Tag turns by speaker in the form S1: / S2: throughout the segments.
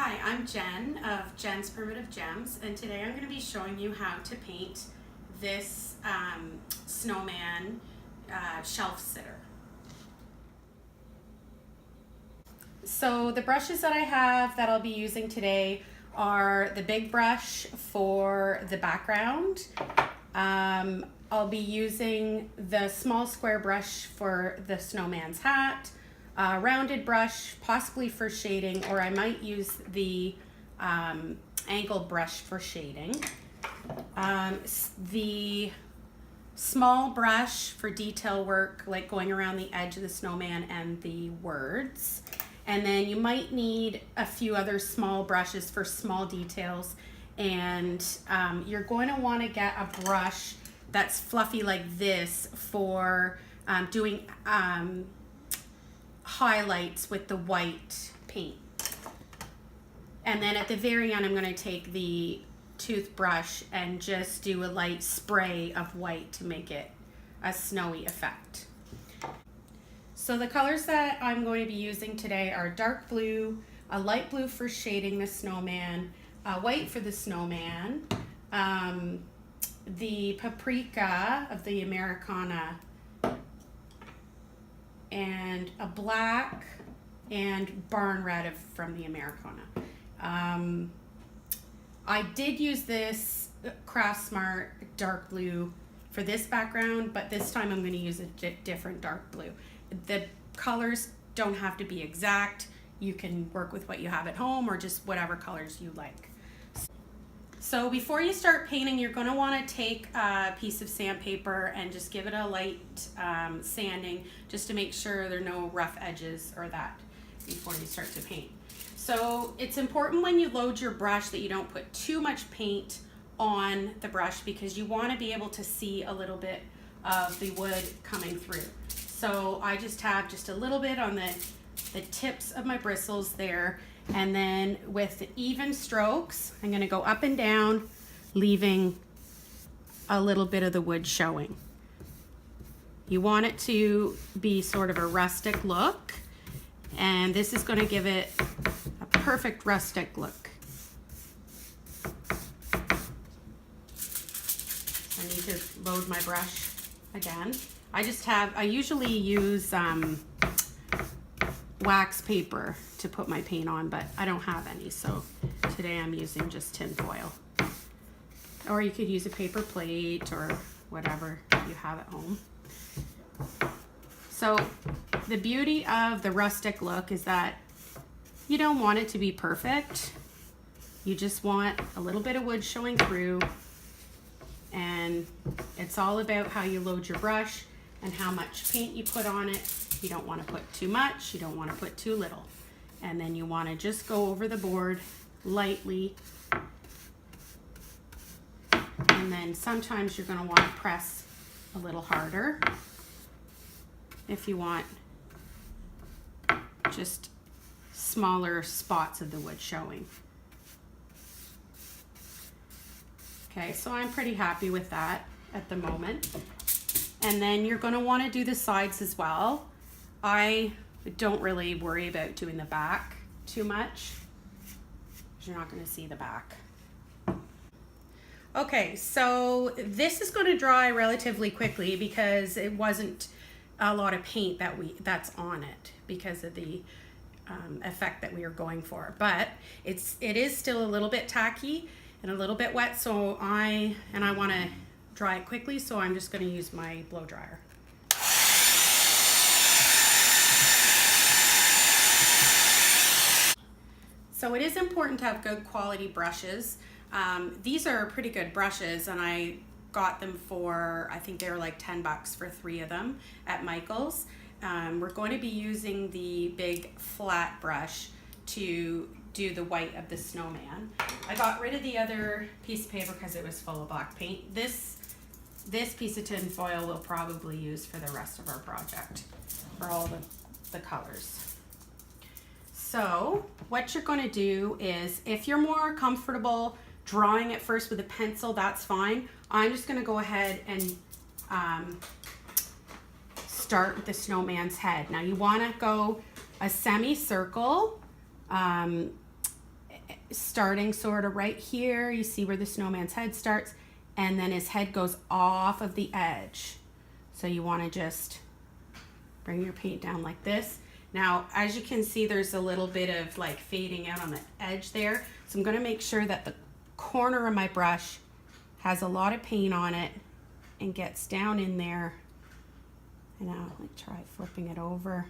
S1: Hi, I'm Jen of Jen's Primitive Gems, and today I'm going to be showing you how to paint this snowman shelf sitter. So the brushes that I have that I'll be using today are the big brush for the background. I'll be using the small square brush for the snowman's hat, rounded brush possibly for shading, or I might use the angled brush for shading. The small brush for detail work, like going around the edge of the snowman and the words. And then you might need a few other small brushes for small details. And you're going to want to get a brush that's fluffy like this for doing highlights with the white paint. And then at the very end, I'm going to take the toothbrush and just do a light spray of white to make it a snowy effect. So the colors that I'm going to be using today are dark blue, a light blue for shading the snowman, white for the snowman, the paprika of the Americana, and a black and barn red from the Americana. I did use this Craft Smart dark blue for this background, but this time I'm going to use a different dark blue. The colors don't have to be exact. You can work with what you have at home or just whatever colors you like. So before you start painting, you're going to want to take a piece of sandpaper and just give it a light sanding, just to make sure there are no rough edges or that before you start to paint. So it's important when you load your brush that you don't put too much paint on the brush, because you want to be able to see a little bit of the wood coming through. So I just have just a little bit on the tips of my bristles there. And then with the even strokes, I'm going to go up and down, leaving a little bit of the wood showing. You want it to be sort of a rustic look, and this is going to give it a perfect rustic look. I need to load my brush again. I usually use wax paper to put my paint on, but I don't have any, so today I'm using just tin foil. Or you could use a paper plate or whatever you have at home. So the beauty of the rustic look is that you don't want it to be perfect. You just want a little bit of wood showing through, and it's all about how you load your brush and how much paint you put on it. You don't want to put too much, you don't want to put too little. And then you want to just go over the board lightly. And then sometimes you're going to want to press a little harder if you want just smaller spots of the wood showing. Okay, so I'm pretty happy with that at the moment. And then you're going to want to do the sides as well. I don't really worry about doing the back too much, because you're not going to see the back. Okay, so this is going to dry relatively quickly because it wasn't a lot of paint that's on it because of the effect that we are going for. But it is still a little bit tacky and a little bit wet, so I want to dry it quickly, so I'm just going to use my blow dryer. So it is important to have good quality brushes. These are pretty good brushes, and I got them for, I think they were like 10 bucks for 3 of them at Michael's. We're going to be using the big flat brush to do the white of the snowman. I got rid of the other piece of paper because it was full of black paint. This piece of tin foil we'll probably use for the rest of our project, for all the colors. So what you're going to do is, if you're more comfortable drawing it first with a pencil, that's fine. I'm just going to go ahead and start with the snowman's head. Now you want to go a semicircle starting sort of right here. You see where the snowman's head starts, and then his head goes off of the edge. So you want to just bring your paint down like this. Now, as you can see, there's a little bit of like fading out on the edge there. So I'm going to make sure that the corner of my brush has a lot of paint on it and gets down in there. And I'll try flipping it over.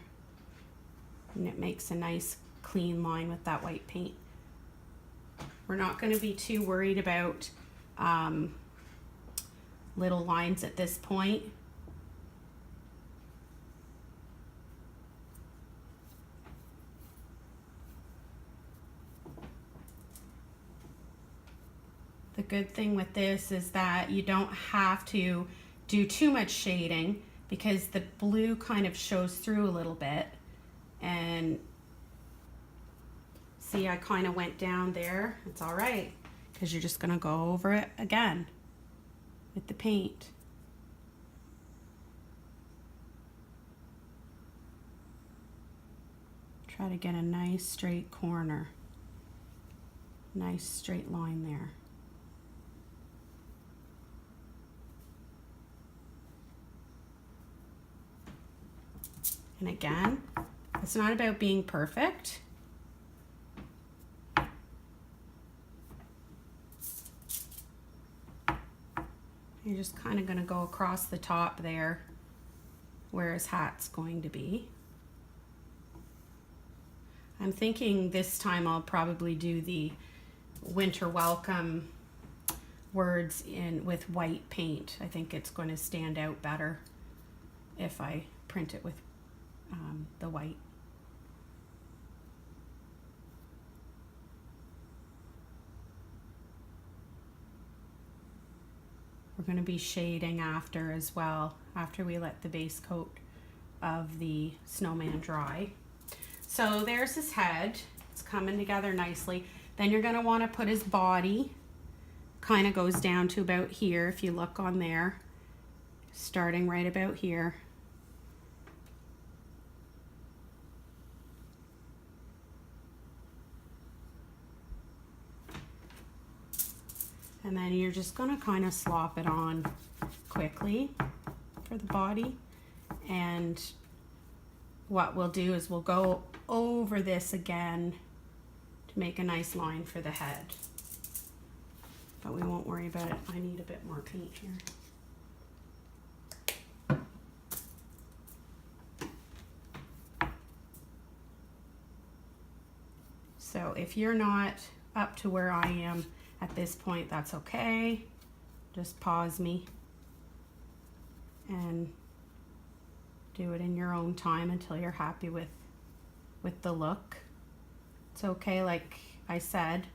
S1: And it makes a nice clean line with that white paint. We're not going to be too worried about little lines at this point. The good thing with this is that you don't have to do too much shading because the blue kind of shows through a little bit. And see, I kind of went down there. It's all right because you're just going to go over it again with the paint. Try to get a nice straight corner, nice straight line there. And again, it's not about being perfect. You're just kind of going to go across the top there where his hat's going to be. I'm thinking this time I'll probably do the winter welcome words in with white paint. I think it's going to stand out better if I print it with the white. We're going to be shading after as well, after we let the base coat of the snowman dry. So there's his head. It's coming together nicely. Then you're going to want to put his body, kind of goes down to about here if you look on there, starting right about here. And then you're just going to kind of slop it on quickly for the body. And what we'll do is we'll go over this again to make a nice line for the head. But we won't worry about it. I need a bit more paint here. So if you're not up to where I am at this point, that's okay. Just pause me and do it in your own time until you're happy with the look. It's okay, like I said,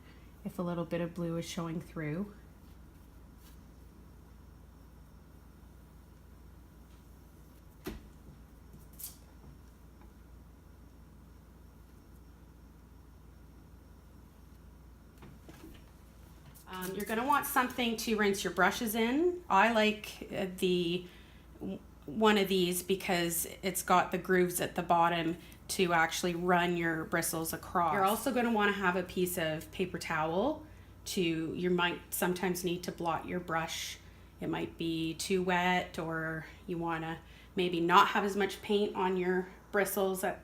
S1: if a little bit of blue is showing through. You're going to want something to rinse your brushes in. I like one of these because it's got the grooves at the bottom to actually run your bristles across. You're also going to want to have a piece of paper towel you might sometimes need to blot your brush. It might be too wet, or you want to maybe not have as much paint on your bristles that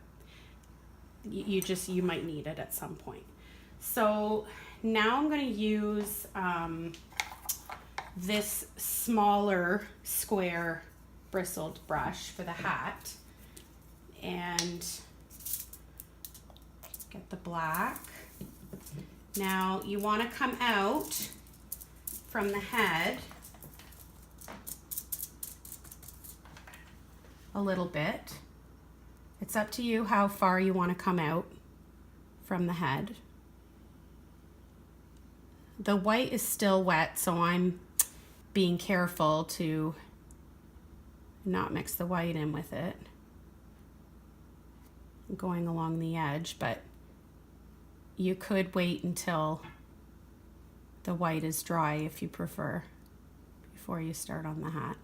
S1: you might need it at some point. So now I'm going to use this smaller square bristled brush for the hat and get the black. Now you want to come out from the head a little bit. It's up to you how far you want to come out from the head. The white is still wet, so I'm being careful to not mix the white in with it. I'm going along the edge, but you could wait until the white is dry if you prefer, before you start on the hat.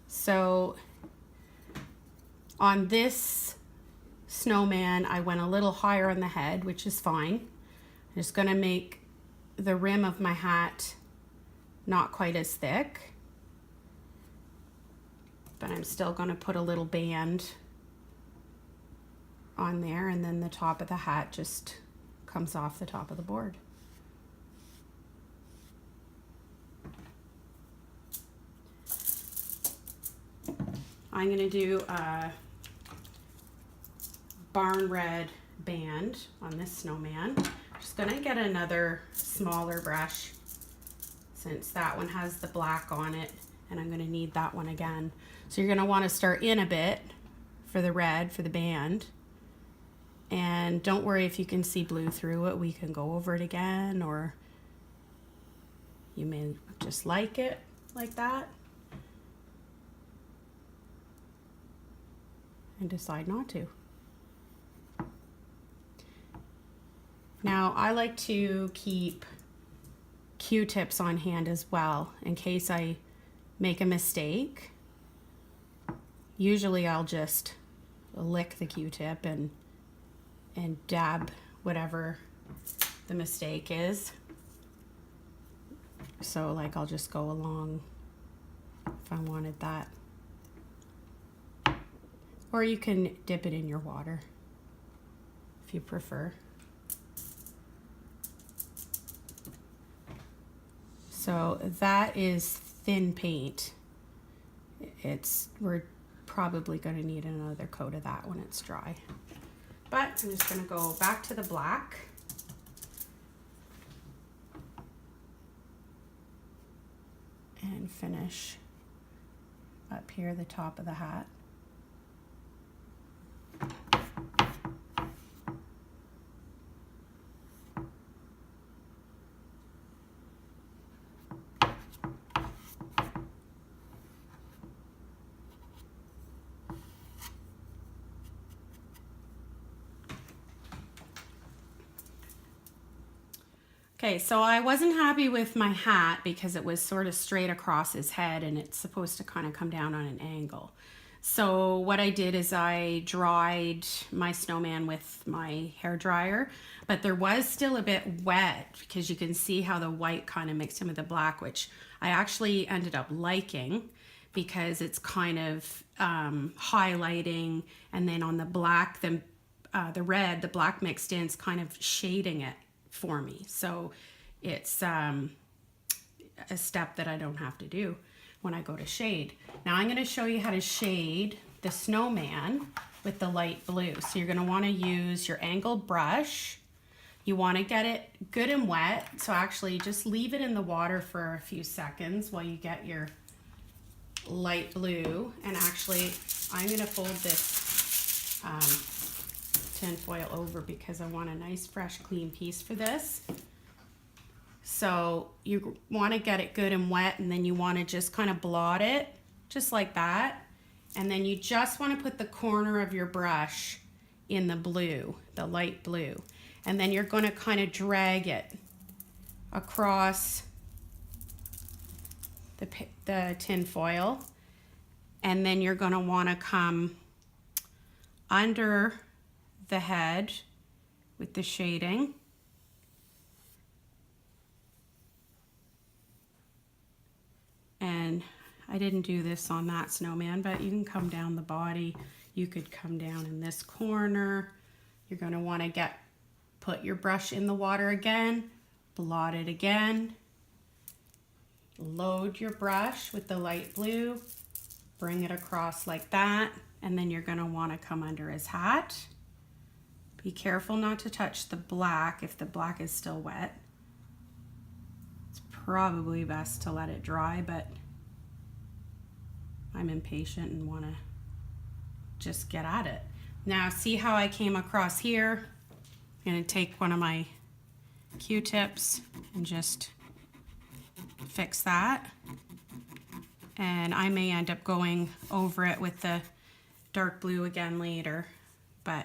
S1: So on this snowman, I went a little higher on the head, which is fine. I'm just gonna make the rim of my hat not quite as thick, but I'm still gonna put a little band on there, and then the top of the hat just comes off the top of the board. I'm going to do a barn red band on this snowman. I'm just going to get another smaller brush since that one has the black on it, and I'm going to need that one again. So you're going to want to start in a bit for the red, for the band. And don't worry if you can see blue through it. We can go over it again, or you may just like it like that and decide not to. Now, I like to keep Q-tips on hand as well in case I make a mistake. Usually I'll just lick the Q-tip and dab whatever the mistake is. So like I'll just go along if I wanted that. Or you can dip it in your water if you prefer. So that is thin paint. We're probably going to need another coat of that when it's dry. But I'm just going to go back to the black. And finish up here, the top of the hat. Okay, so I wasn't happy with my hat because it was sort of straight across his head and it's supposed to kind of come down on an angle. So what I did is I dried my snowman with my hair dryer, but there was still a bit wet because you can see how the white kind of mixed in with the black, which I actually ended up liking because it's kind of highlighting, and then on the black, the red, the black mixed in is kind of shading it for me. So it's a step that I don't have to do when I go to shade. Now I'm going to show you how to shade the snowman with the light blue. So you're going to want to use your angled brush. You want to get it good and wet. So actually just leave it in the water for a few seconds while you get your light blue. And actually I'm going to fold this tin foil over because I want a nice fresh clean piece for this. So you want to get it good and wet, and then you want to just kind of blot it just like that, and then you just want to put the corner of your brush in the blue, the light blue, and then you're going to kind of drag it across the tin foil, and then you're going to want to come under the head with the shading, and I didn't do this on that snowman, but you can come down the body. You could come down in this corner. You're going to want to put your brush in the water again, blot it again, load your brush with the light blue, bring it across like that, and then you're going to want to come under his hat. Be careful not to touch the black if the black is still wet. It's probably best to let it dry, but I'm impatient and want to just get at it. Now see how I came across here? I'm going to take one of my Q-tips and just fix that. And I may end up going over it with the dark blue again later.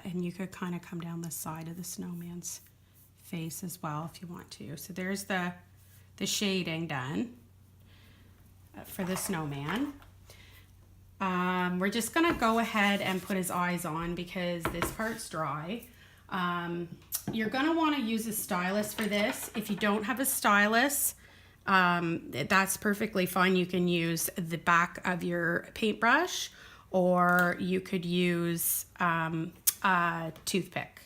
S1: And you could kind of come down the side of the snowman's face as well if you want to. So there's the shading done for the snowman. We're just gonna go ahead and put his eyes on because this part's dry. You're going to want to use a stylus for this. If you don't have a stylus, that's perfectly fine. You can use the back of your paintbrush, or you could use a toothpick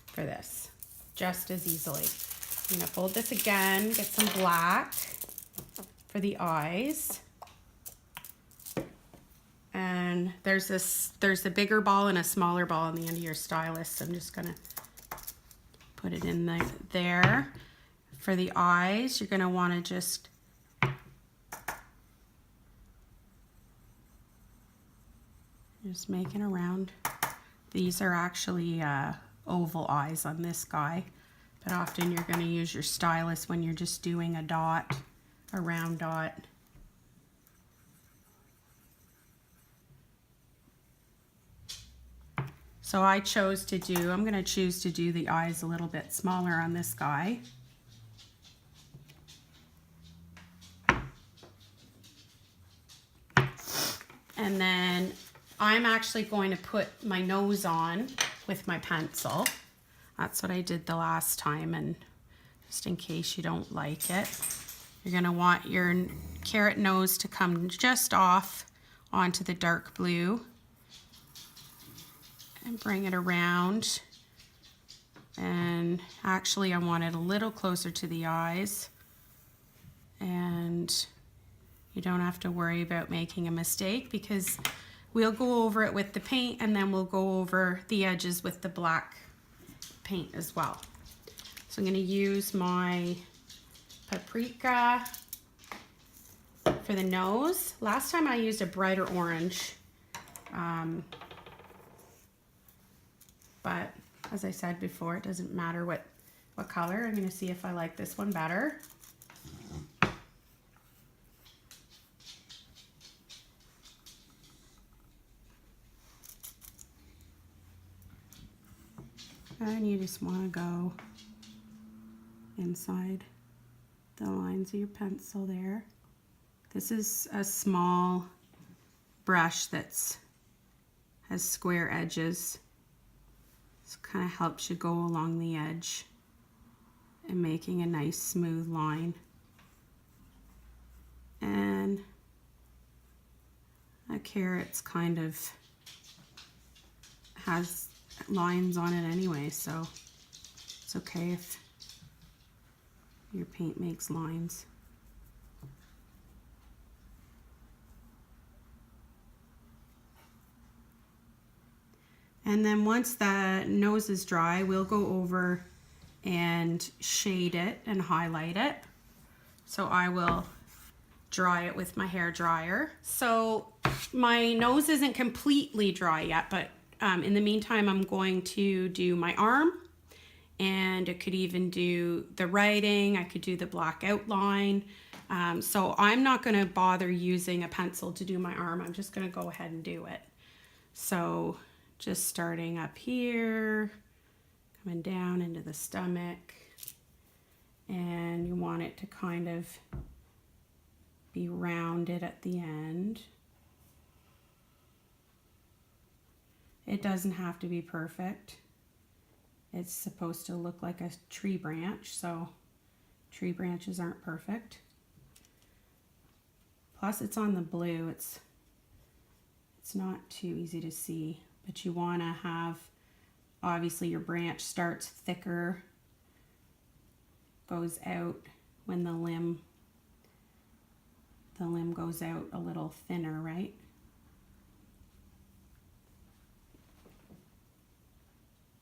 S1: for this, just as easily. I'm going to fold this again, get some black for the eyes. And there's a bigger ball and a smaller ball on the end of your stylus. So I'm just gonna put it in there. For the eyes, you're gonna wanna just making around. These are actually oval eyes on this guy, but often you're gonna use your stylus when you're just doing a dot, a round dot. So I'm going to choose to do the eyes a little bit smaller on this guy. And then I'm actually going to put my nose on with my pencil. That's what I did the last time, and just in case you don't like it, you're going to want your carrot nose to come just off onto the dark blue. And bring it around, and actually I want it a little closer to the eyes, and you don't have to worry about making a mistake because we'll go over it with the paint, and then we'll go over the edges with the black paint as well. So I'm going to use my paprika for the nose. Last time I used a brighter orange. But as I said before, it doesn't matter what color. I'm going to see if I like this one better. And you just want to go inside the lines of your pencil there. This is a small brush that's has square edges. So kind of helps you go along the edge and making a nice smooth line. And a carrot's kind of has lines on it anyway, so it's okay if your paint makes lines. And then once the nose is dry, we'll go over and shade it and highlight it. So I will dry it with my hair dryer. So my nose isn't completely dry yet, but in the meantime, I'm going to do my arm, and it could even do the writing. I could do the black outline. So I'm not gonna bother using a pencil to do my arm. I'm just gonna go ahead and do it. So just starting up here, coming down into the stomach, and you want it to kind of be rounded at the end. It doesn't have to be perfect. It's supposed to look like a tree branch, so tree branches aren't perfect. Plus it's on the blue, it's not too easy to see. But you want to have, obviously your branch starts thicker, goes out when the limb goes out a little thinner, right?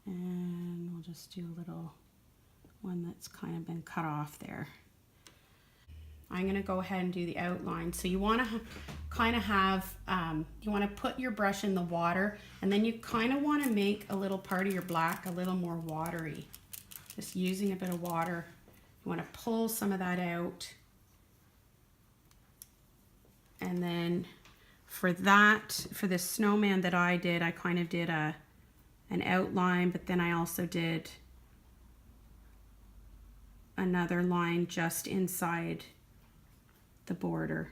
S1: And we'll just do a little one that's kind of been cut off there. I'm going to go ahead and do the outline. So you want to kind of have, you want to put your brush in the water, and then you kind of want to make a little part of your black a little more watery. Just using a bit of water. You want to pull some of that out. And then for the snowman that I did, I kind of did an outline, but then I also did another line just inside the border.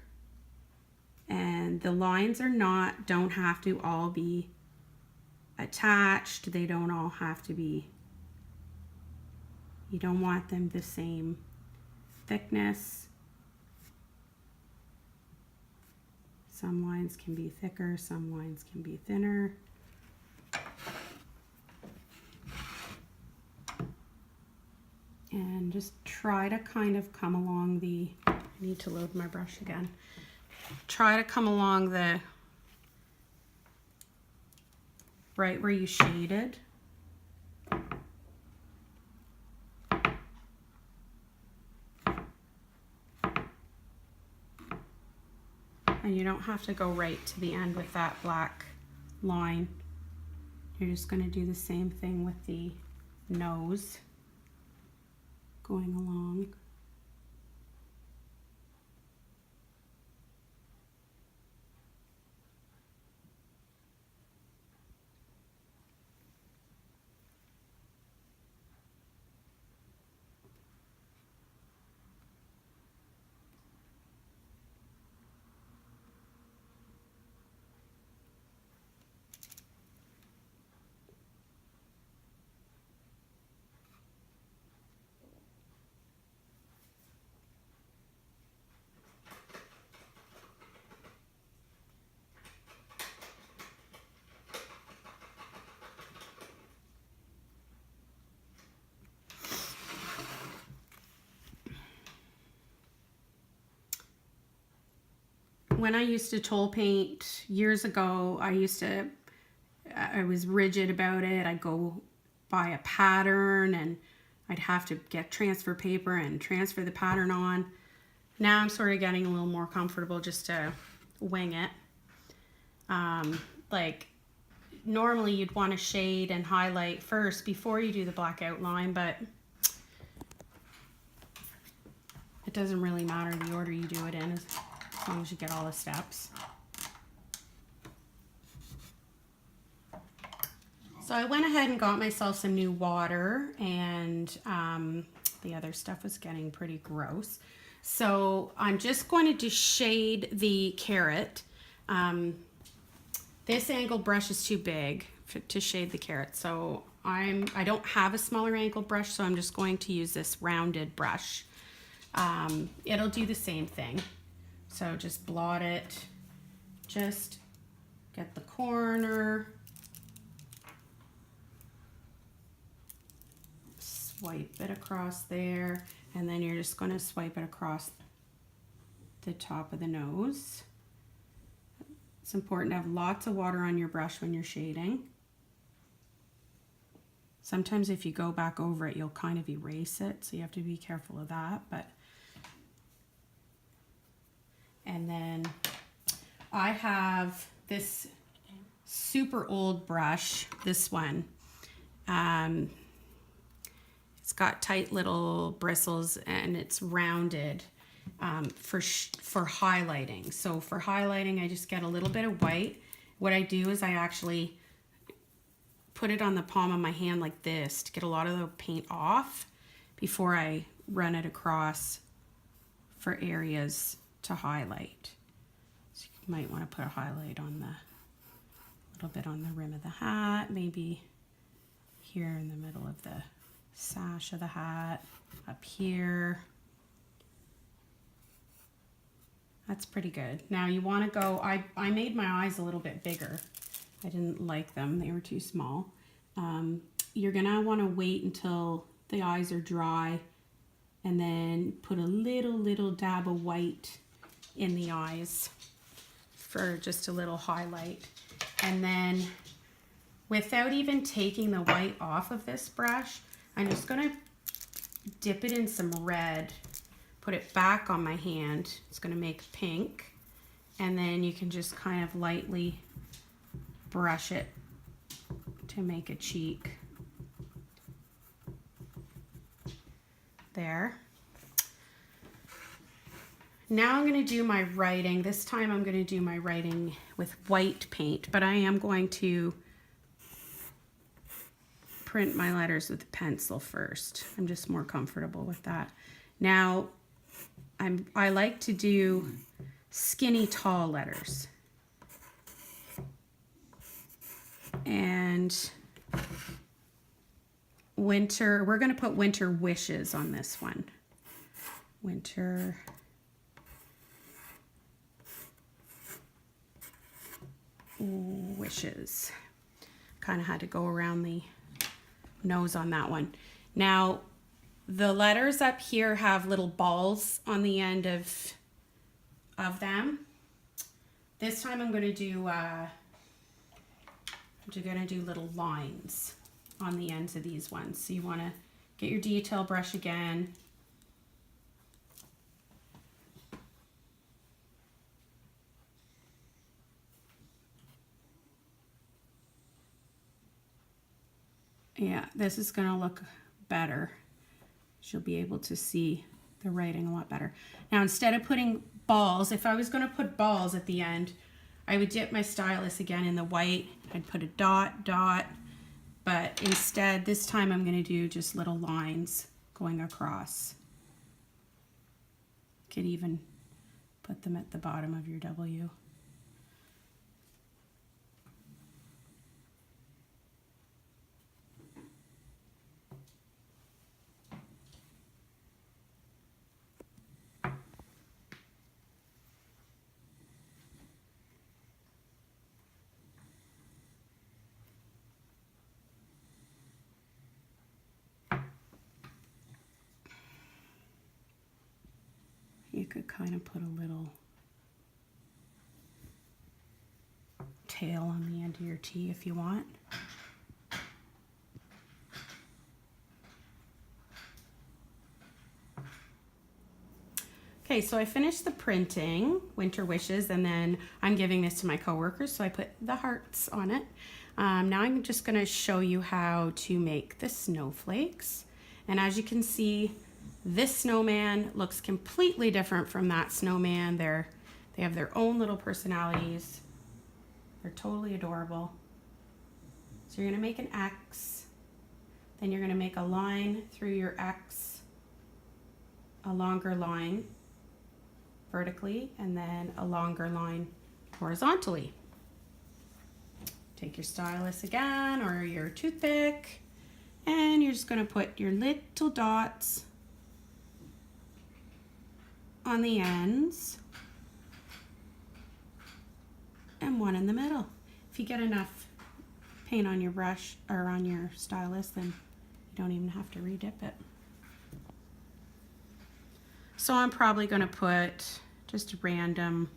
S1: And the lines don't have to all be attached. They don't all have to be You don't want them the same thickness. Some lines can be thicker, some lines can be thinner. And just try to kind of come along the, I need to load my brush again. Try to come along the, right where you shaded. And you don't have to go right to the end with that black line. You're just going to do the same thing with the nose going along. When I used to tool paint years ago, I was rigid about it. I'd go buy a pattern and I'd have to get transfer paper and transfer the pattern on. Now I'm sort of getting a little more comfortable just to wing it. Like normally you'd want to shade and highlight first before you do the black outline, but it doesn't really matter the order you do it in as long as you get all the steps. So I went ahead and got myself some new water, and the other stuff was getting pretty gross. So I'm just going to just shade the carrot. This angled brush is too big to shade the carrot, so I don't have a smaller angled brush, so I'm just going to use this rounded brush. It'll do the same thing. So just blot it, just get the corner, swipe it across there, and then you're just going to swipe it across the top of the nose. It's important to have lots of water on your brush when you're shading. Sometimes if you go back over it, you'll kind of erase it, so you have to be careful of that. And then I have this super old brush, this one. It's got tight little bristles and it's rounded for highlighting. So for highlighting, I just get a little bit of white. What I do is I actually put it on the palm of my hand like this to get a lot of the paint off before I run it across for areas to highlight. So you might want to put a highlight on a little bit on the rim of the hat, maybe here in the middle of the sash of the hat, up here. That's pretty good. Now you want to go, I made my eyes a little bit bigger. I didn't like them, they were too small. You're gonna want to wait until the eyes are dry and then put a little dab of white in the eyes for just a little highlight. And then without even taking the white off of this brush, I'm just gonna dip it in some red, put it back on my hand. It's gonna make pink. And then you can just kind of lightly brush it to make a cheek. There. Now I'm going to do my writing. This time I'm going to do my writing with white paint, but I am going to print my letters with a pencil first. I'm just more comfortable with that. Now I like to do skinny tall letters. And winter, we're going to put winter wishes on this one. Winter wishes. Kind of had to go around the nose on that one. Now, the letters up here have little balls on the end of them. This time I'm going to do little lines on the ends of these ones. So you want to get your detail brush again. Yeah, this is going to look better. You'll be able to see the writing a lot better. Now, instead of putting balls, if I was going to put balls at the end, I would dip my stylus again in the white. I'd put a dot, dot, but instead, this time I'm going to do just little lines going across. You could even put them at the bottom of your W. You could kind of put a little tail on the end of your T if you want. Okay, so I finished the printing, Winter Wishes, and then I'm giving this to my coworkers, so I put the hearts on it. Now I'm just going to show you how to make the snowflakes. And as you can see, this snowman looks completely different from that snowman. They have their own little personalities. They're totally adorable. So you're going to make an X, then you're going to make a line through your X, a longer line vertically, and then a longer line horizontally. Take your stylus again or your toothpick, and you're just going to put your little dots on the ends and one in the middle. If you get enough paint on your brush or on your stylus, then you don't even have to redip it. So I'm probably going to put just a random,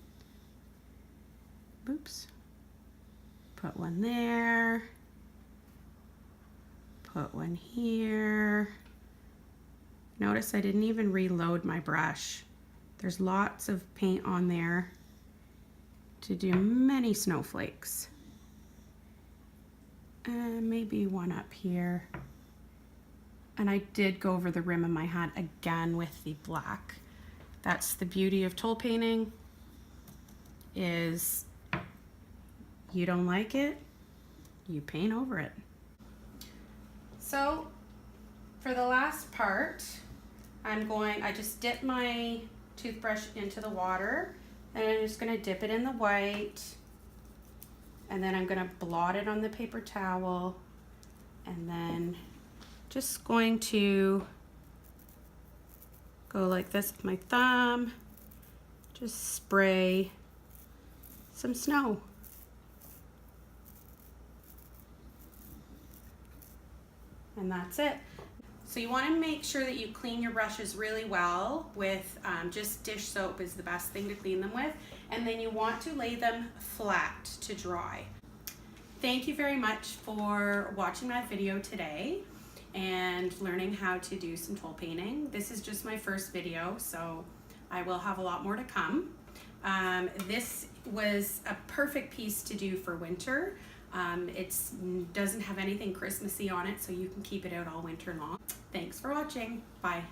S1: oops, put one there, put one here. Notice I didn't even reload my brush. There's lots of paint on there to do many snowflakes. And maybe one up here. And I did go over the rim of my hat again with the black. That's the beauty of tool painting, is you don't like it, you paint over it. So for the last part, I just dip my toothbrush into the water, and I'm just gonna dip it in the white, and then I'm gonna blot it on the paper towel, and then just going to go like this with my thumb, just spray some snow. And that's it. So you want to make sure that you clean your brushes really well with just dish soap is the best thing to clean them with. And then you want to lay them flat to dry. Thank you very much for watching my video today and learning how to do some tool painting. This is just my first video, so I will have a lot more to come. This was a perfect piece to do for winter. It doesn't have anything Christmassy on it, so you can keep it out all winter long. Thanks for watching. Bye.